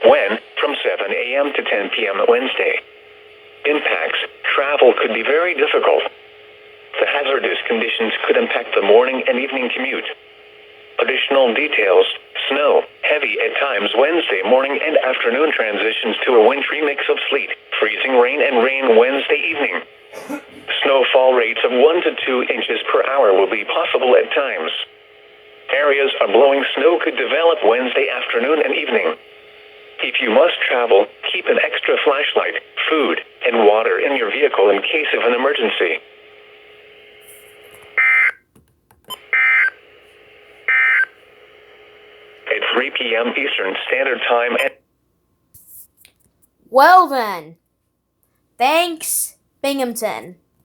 When? From 7 a.m. to 10 p.m. Wednesday. Impacts. Travel could be very difficult. The hazardous conditions could impact the morning and evening commute. Additional details. Snow. Heavy at times Wednesday morning and afternoon transitions to a wintry mix of sleet, freezing rain and rain Wednesday evening. Snowfall rates of 1 to 2 inches per hour will be possible at times. Areas of blowing snow could develop Wednesday afternoon and evening. If you must travel, keep an extra flashlight, food, and water in your vehicle in case of an emergency. At 3 p.m. Eastern Standard Time. Well then. Thanks, Binghamton.